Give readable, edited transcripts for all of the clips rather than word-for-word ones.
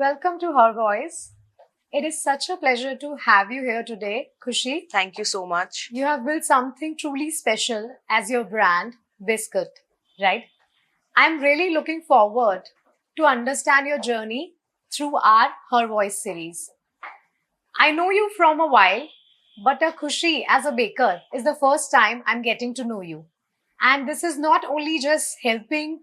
Welcome to Her Voice. It is such a pleasure to have you here today, Khushi. Thank you so much. You have built something truly special as your brand, Biscuit, right? I'm really looking forward to understand your journey through our Her Voice series. I know you from a while, but a Khushi as a baker is the first time I'm getting to know you. And this is not only just helping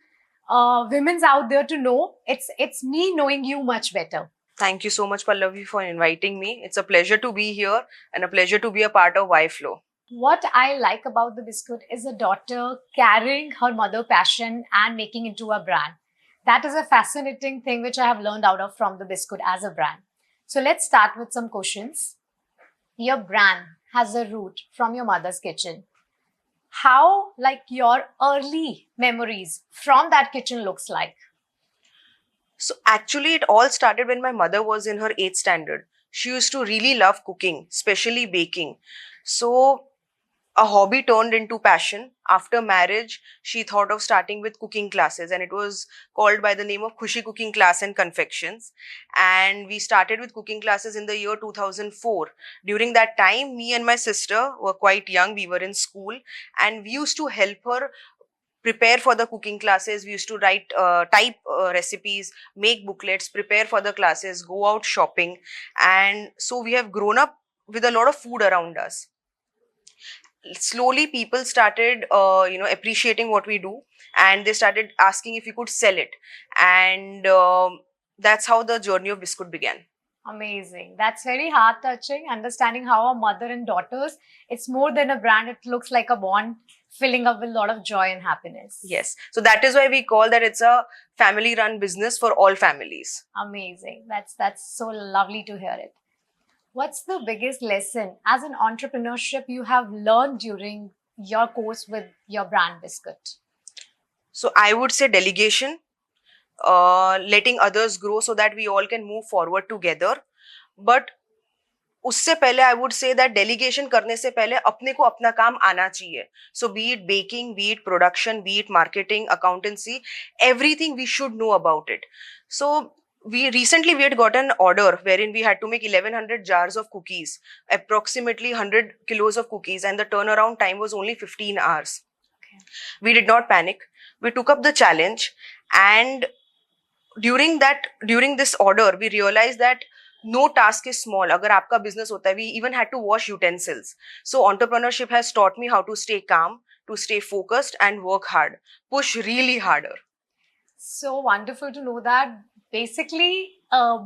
women's out there to know, it's me knowing you much better. Thank you so much, Pallavi, for inviting me. It's a pleasure to be here and a pleasure to be a part of YFlow. What I like about the biscuit is a daughter carrying her mother passion and making into a brand. That is a fascinating thing which I have learned out of from the biscuit as a brand. So let's start with some questions. Your brand has a root from your mother's kitchen. How like your early memories from that kitchen looks like? So, actually, it all started when my mother was in her 8th standard. She used to really love cooking, especially baking. So, a hobby turned into passion. After marriage, she thought of starting with cooking classes, and it was called by the name of Khushi Cooking Class and Confections. And we started with cooking classes in the year 2004. During that time, me and my sister were quite young. We were in school, and we used to help her prepare for the cooking classes. We used to write type recipes, make booklets, prepare for the classes, go out shopping. And so we have grown up with a lot of food around us. Slowly people started appreciating what we do, and they started asking if we could sell it. And that's how the journey of Biscuit began. Amazing. That's very heart touching. Understanding how a mother and daughters, it's more than a brand, it looks like a bond filling up with a lot of joy and happiness. Yes, so that is why we call that it's a family run business for all families. Amazing. That's so lovely to hear it. What's the biggest lesson as an entrepreneurship you have learned during your course with your brand Biscuit? So I would say delegation, letting others grow so that we all can move forward together. But उससे पहले I would से that delegation करने से पहले अपने को अपना काम आना चाहिए. So be it baking, be it production, be it marketing, accountancy, everything we should know about it. So we recently we had got an order wherein we had to make 1100 jars of cookies, approximately 100 kilos of cookies, and the turnaround time was only 15 hours. Okay. We did not panic. We took up the challenge, and during this order we realized that no task is small. अगर आपका business होता है, we even had to wash utensils. So entrepreneurship has taught me how to stay calm, to stay focused and work hard, push really harder. So wonderful to know that basically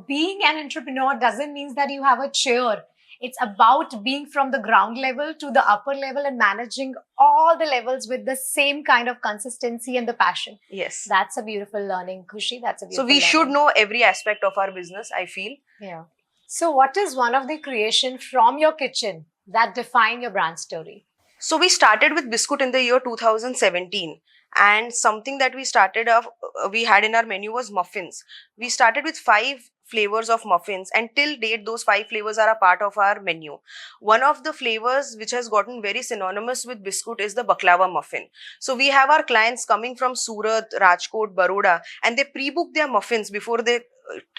being an entrepreneur doesn't mean that you have a chair. It's about being from the ground level to the upper level and managing all the levels with the same kind of consistency and the passion. Yes. That's a beautiful learning, Khushi. That's a beautiful So we should learning. know every aspect of our business, I feel. Yeah. So what is one of the creation from your kitchen that define your brand story? So we started with Biscuit in the year 2017. And something that we started off, we had in our menu was muffins. We started with 5 flavors of muffins, and till date those 5 flavors are a part of our menu. One of the flavors which has gotten very synonymous with Biscuit is the baklava muffin. So we have our clients coming from Surat, Rajkot, Baroda, and they pre-book their muffins before they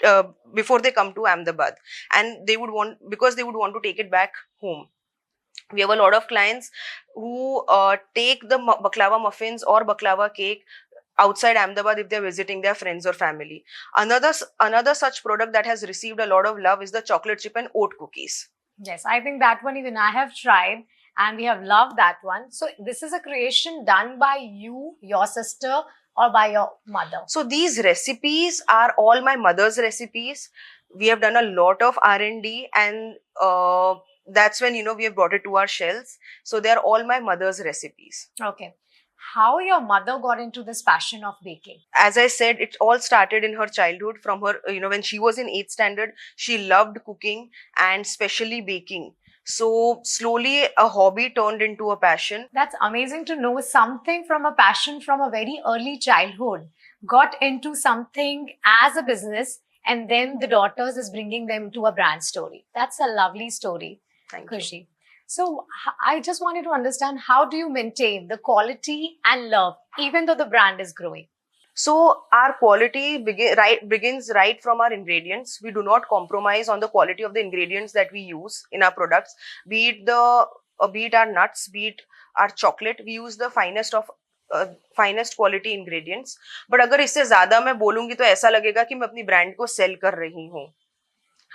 come to Ahmedabad, and they would want to take it back home. We have a lot of clients who take the baklava muffins or baklava cake outside Ahmedabad if they're visiting their friends or family. Another such product that has received a lot of love is the chocolate chip and oat cookies. Yes, I think that one even I have tried and we have loved that one. So this is a creation done by you, your sister, or by your mother? So these recipes are all my mother's recipes. We have done a lot of R&D, and that's when we have brought it to our shelves. So they are all my mother's recipes. Okay. How your mother got into this passion of baking? As I said, it all started in her childhood. From her, when she was in 8th standard, she loved cooking and especially baking. So slowly a hobby turned into a passion. That's amazing to know. Something from a passion from a very early childhood got into something as a business, and then the daughters is bringing them to a brand story. That's a lovely story. Thank Khushi. you. So I just wanted to understand, how do you maintain the quality and love even though the brand is growing? So our quality begins right from our ingredients. We do not compromise on the quality of the ingredients that we use in our products. Be it our nuts, be it our chocolate, we use the finest quality ingredients. But अगर इससे ज्यादा मैं बोलूंगी तो ऐसा लगेगा कि मैं अपनी ब्रांड को सेल कर रही हूँ.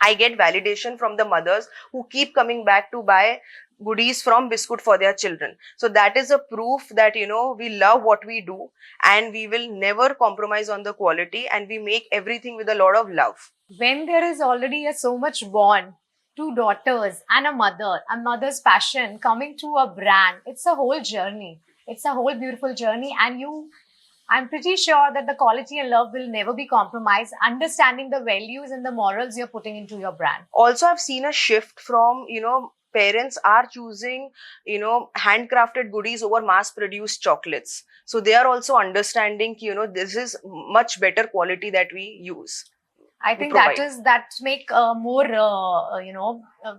I get validation from the mothers who keep coming back to buy goodies from Biscuit for their children. So that is a proof that, we love what we do and we will never compromise on the quality, and we make everything with a lot of love. When there is already so much bond, two daughters and a mother's passion coming to a brand, it's a whole journey. It's a whole beautiful journey, and I'm pretty sure that the quality and love will never be compromised, understanding the values and the morals you're putting into your brand. Also, I've seen a shift from, parents are choosing, handcrafted goodies over mass produced chocolates. So they are also understanding, this is much better quality that we use. I think that make more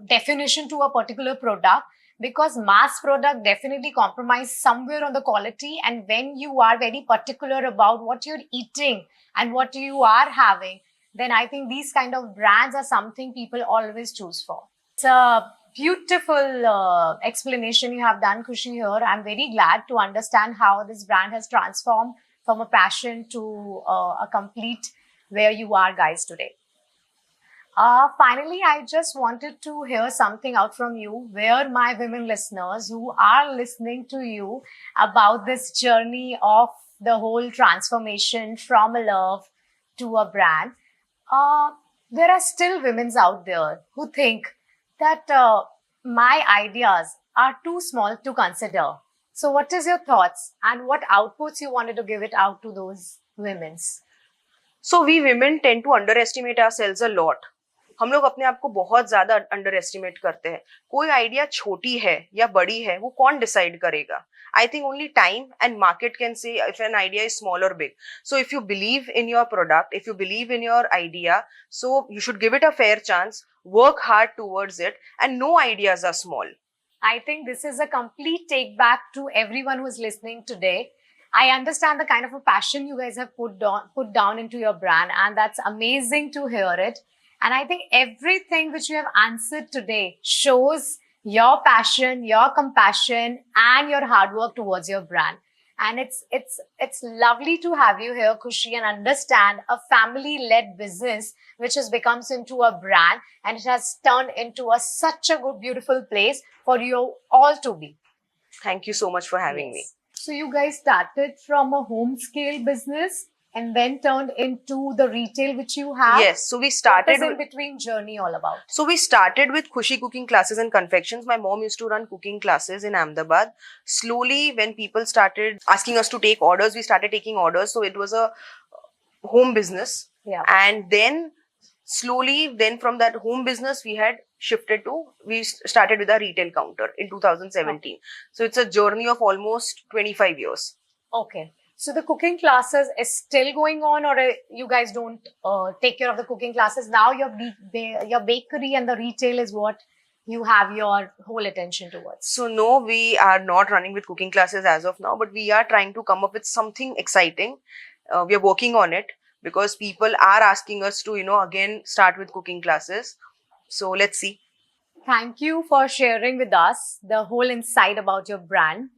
definition to a particular product, because mass product definitely compromise somewhere on the quality, and when you are very particular about what you're eating and what you are having, then I think these kind of brands are something people always choose for. It's a beautiful explanation you have done, Khushi, here. I'm very glad to understand how this brand has transformed from a passion to a complete where you are guys today. Finally, I just wanted to hear something out from you, where my women listeners who are listening to you about this journey of the whole transformation from a love to a brand. There are still women out there who think that my ideas are too small to consider. So what is your thoughts and what outputs you wanted to give it out to those women's? So we women tend to underestimate ourselves a lot. हम लोग अपने आप को बहुत ज्यादा under estimate करते हैं. कोई आइडिया छोटी है या बड़ी है वो कौन डिसाइड करेगा? I think only time and market can say if an idea is small or big. So if you believe in your product, if you believe in your idea, so you should give it a fair chance, work hard towards it, and no ideas are small. I think this is a complete take back to everyone who is listening today. I understand the kind of a passion you guys have put down into your brand, and that's amazing to hear it. And I think everything which you have answered today shows your passion, your compassion, and your hard work towards your brand. And it's lovely to have you here, Khushi, and understand a family-led business which has becomes into a brand, and it has turned into such a good, beautiful place for you all to be. Thank you so much for having me. So you guys started from a home scale business and then turned into the retail which you have. Yes, so we started. What is in between journey all about? So we started with Khushi Cooking Classes and Confections. My mom used to run cooking classes in Ahmedabad. Slowly, when people started asking us to take orders, we started taking orders. So it was a home business. Yeah. And then slowly, then from that home business, we started with a retail counter in 2017. Okay. So it's a journey of almost 25 years. Okay. So the cooking classes is still going on, or you guys don't take care of the cooking classes? Now your bakery and the retail is what you have your whole attention towards. So no, we are not running with cooking classes as of now, but we are trying to come up with something exciting. We are working on it because people are asking us to, again start with cooking classes. So let's see. Thank you for sharing with us the whole insight about your brand.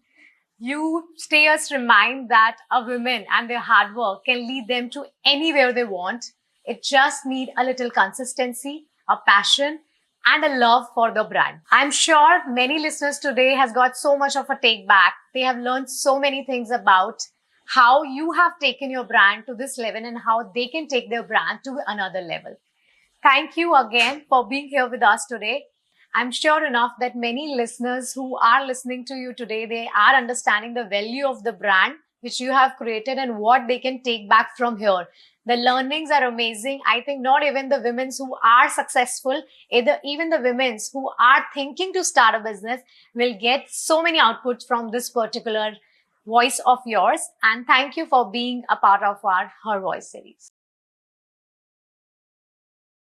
You stay us remind that a woman and their hard work can lead them to anywhere they want. It just need a little consistency, a passion, and a love for the brand. I'm sure many listeners today has got so much of a take back. They have learned so many things about how you have taken your brand to this level and how they can take their brand to another level. Thank you again for being here with us today. I'm sure enough that many listeners who are listening to you today, they are understanding the value of the brand which you have created and what they can take back from here. The learnings are amazing. I think not even the women who are successful, even the women who are thinking to start a business will get so many outputs from this particular voice of yours. And thank you for being a part of our Her Voice series.